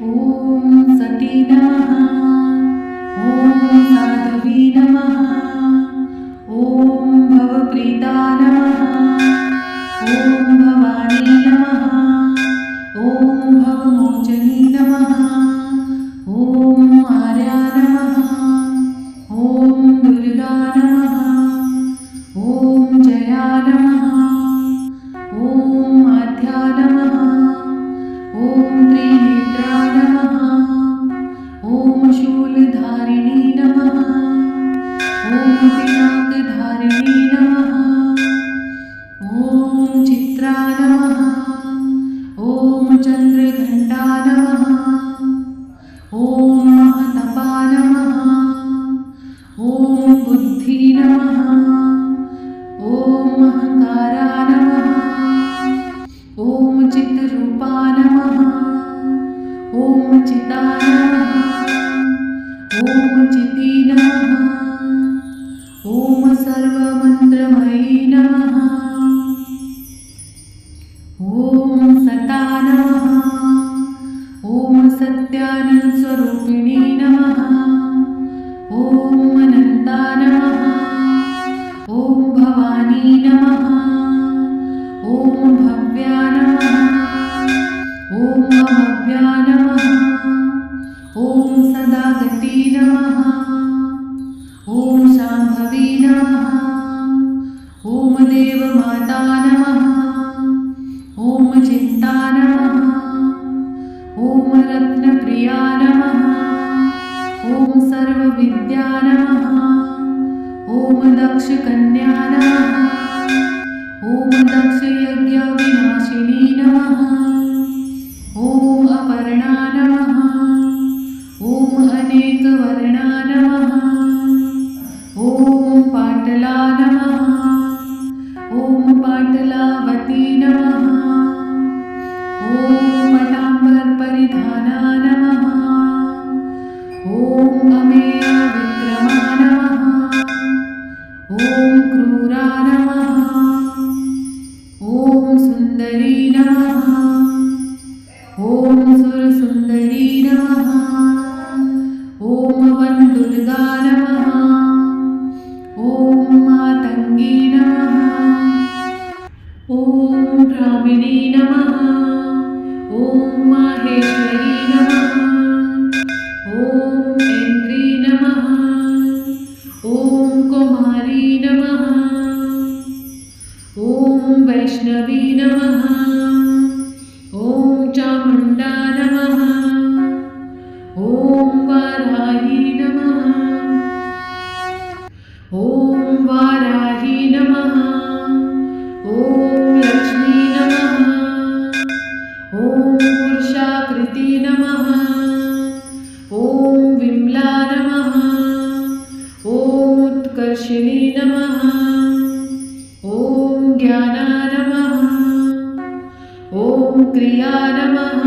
ॐ सती नमः। ॐ साध्वी नमः। ॐ भवप्रीता नमः। ॐ भवानी नमः। ॐ भवमोचनी नमः। ॐ आर्या नमः। ॐ दुर्गा नमः। ॐ जया नमः। ॐ आद्या नमः। ॐ त्रिनेत्रा नमः। ॐ शूलधारिणी नमः। ॐ पिनाकधारिणी नमः। ॐ चित्रा नमः। ॐ चन्द्रघण्टा नमः। ॐ महतपा नमः। ॐ बुद्धि नमः। ॐ अहंकारा नमः। ॐ चित्रूपा नमः। ॐ चिता नमः। ॐ चिती नमः। ॐ सर्वमन्त्रमयी नमः। ॐ सता नमः। ॐ सत्यानन्दस्वरूपिणी नमः। ॐ अनन्ता नमः। ॐ भवानी नमः। ॐ भव्या नमः। ॐ अभव्या नमः। ॐ सदागती नमः। ॐ शाम्भवी नमः। ॐ देवमाता नमः। ॐ चिन्ता नमः। ॐ रत्नप्रिया नमः। ॐ सर्वविद्या नमः। ॐ दक्षकन्या नमः। ॐ दक्षयज्ञविनाशिनी नमः। ॐ अपर्णा नमः। ॐ अनेकवर्णा नमः। ॐ पाटला नमः। ॐ पाटलावती नमः। ॐ पटाम्बरपरिधाना नमः। ॐ अमेयविक्रमा नमः। ॐ क्रूरा नमः। ॐ सुन्दरी नमः। ॐ सुरसुन्दरी नमः। ॐ वनदुर्गा नमः। ॐ मातङ्गी नमः। ॐ ब्राह्मिणी नमः। ॐ माहेश्वरी नमः। ॐ ऐन्द्री नमः। ॐ कुमारी नमः। ॐ वैष्णवी नमः। ॐ चामुण्डा नमः। ॐ वाराही नमः। ॐ वाराही नमः। ॐ लक्ष्मी नमः। ॐ पुरुषाकृति नमः। ॐ विमला नमः। ॐ उत्कर्षिणी नमः। ॐ ज्ञाना नमः। ॐ क्रिया नमः।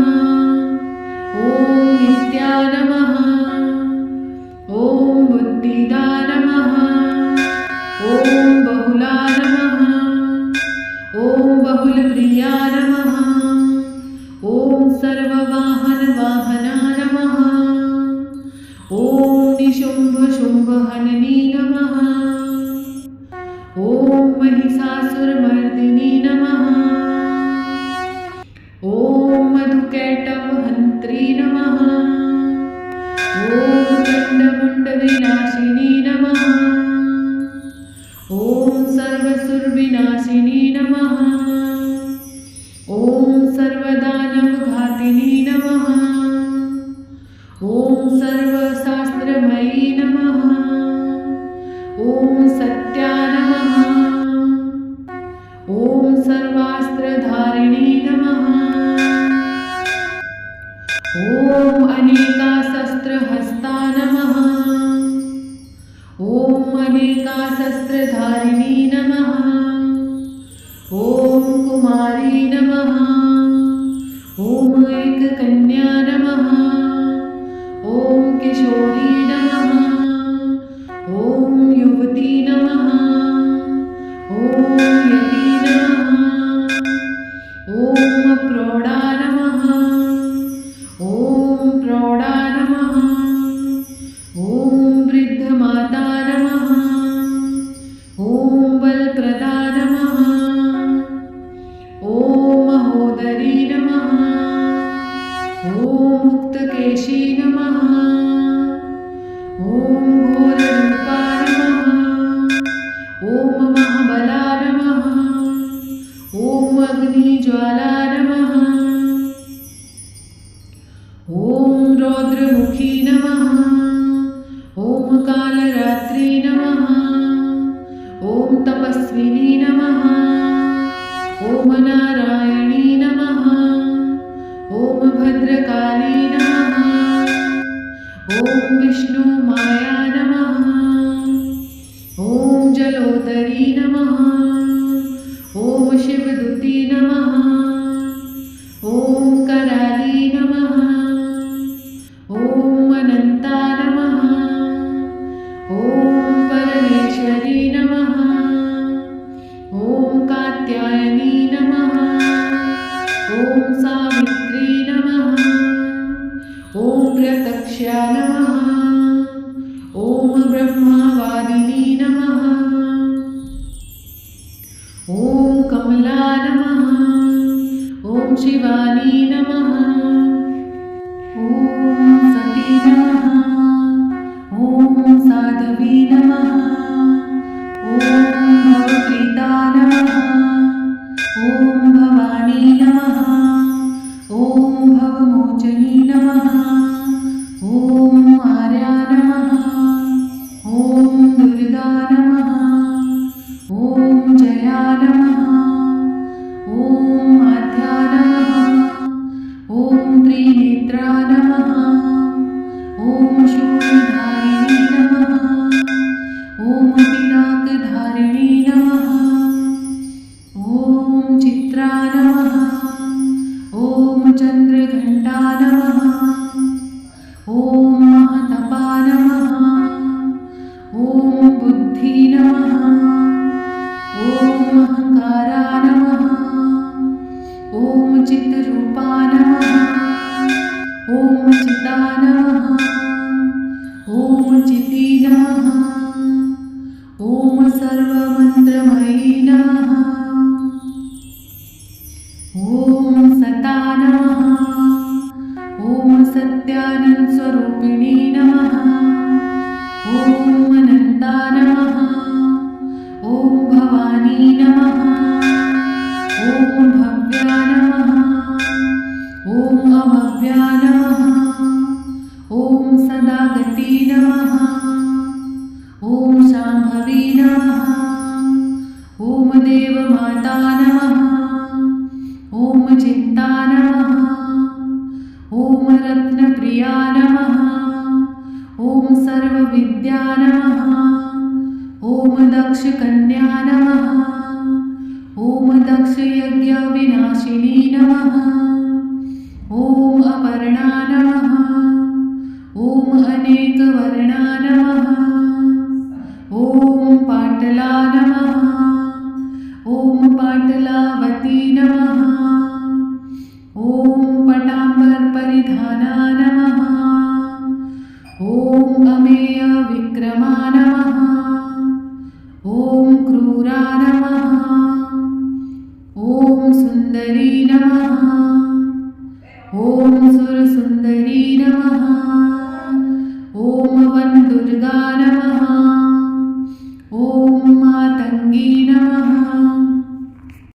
ॐ नित्या नमः। ॐ बुद्धिदा नमः। ॐ बहुला नमः। ॐ बहुलप्रिया नमः। ॐ सर्ववाहनवाहना नमः। ॐ निशुम्भशुम्भहननी नमः। ॐ महिषासुरमर्दिनी नमः। ॐ मधुकैटभहन्त्री नमः। ॐ चण्डमुण्डविनाशिनी नमः। ॐ सर्वसुरविनाशिनी नमः। ॐ सर्वदानवघातिनी नमः। ॐ सर्वशास्त्रमयी नमः। ॐ सत्या नमः। ॐ सर्वास्त्रधारिणी नमः। ॐ अनेकाशस्त्रहस्ता नमः। ॐ अनेकाशस्त्रधारिणी नमः। ॐ कुमारी नमः। ॐ एककन्या नमः। ॐ किशोरी नमः। ॐ युवती नमः। ॐ यती नमः। ॐ प्रौढा नमः। ॐ पुस्तकेशी नमः। ॐ घोररूपाय नमः। ॐ महाबलाय नमः। ॐ अग्निज्वालाय नमः। ॐ रौद्रमुखी नमः। ॐ कालरात्रि नमः। ॐ तपस्विनी नमः। ॐ नारायणी नमः। ॐ भद्रकाली नमः। ॐ विष्णुमाया नमः। ॐ जलोदरी नमः। ॐ शिवदूती नमः। ॐ कराली नमः। ॐ अनन्ता नमः। ॐ परमेश्वरी नमः। ॐ कात्यायनी नमः। ॐ सावित्री नमः। ॐ प्रत्यक्षा नमः। ॐ ब्रह्मवादिनी नमः। ॐ कमला नमः। ॐ शिवानी नमः। ॐ सती नमः। ॐ साध्वी नमः। ॐ भवप्रीता नमः। ॐ भवानी नमः। ॐ भवमोचनी नमः। ॐ आर्या नमः। ॐ दुर्गा नमः। ॐ जया नमः। ॐ आद्या नमः। ॐ त्रिनेत्रा नमः। ॐ शूलधारिणी नमः। ॐ पिनाकधारिणी नमः। ॐ चित्रा नमः। ॐ चन्द्रघण्टा नमः। ॐ महतपा नमः। ॐ बुद्धि नमः। ॐ अहङ्कारा नमः। ॐ चित्रूपा नमः। ॐ चिता नमः। ॐ चिती नमः। ॐ सर्वमन्त्रमयी नमः। ॐ सता नमः। ॐ सत्यानन्दस्वरूपिणी नमः। ॐ अनन्ता नमः। ॐ भवानी नमः। ॐ भव्या नमः। ॐ अभव्या नमः। ॐ सदागती नमः। ॐ शाम्भवी नमः। ॐ देवमाता नमः। ॐ चित्ता नमः। ॐ रत्नप्रिया नमः। ॐ सर्वविद्या नमः। ॐ दक्षकन्या नमः। ॐ दक्षयज्ञविनाशिनी नमः। ॐ अपर्णा नमः। ॐ अनेकवर्णा नमः। ॐ पाटला नमः। ॐ पाटलावती नमः। ॐ पटाम्बरपरिधाना नमः। ॐ अमेयविक्रमा नमः। ॐ क्रूरा नमः। ॐ सुन्दरी नमः। ॐ सुरसुन्दरी नमः। ॐ वनदुर्गा नमः। ॐ मातङ्गी नमः।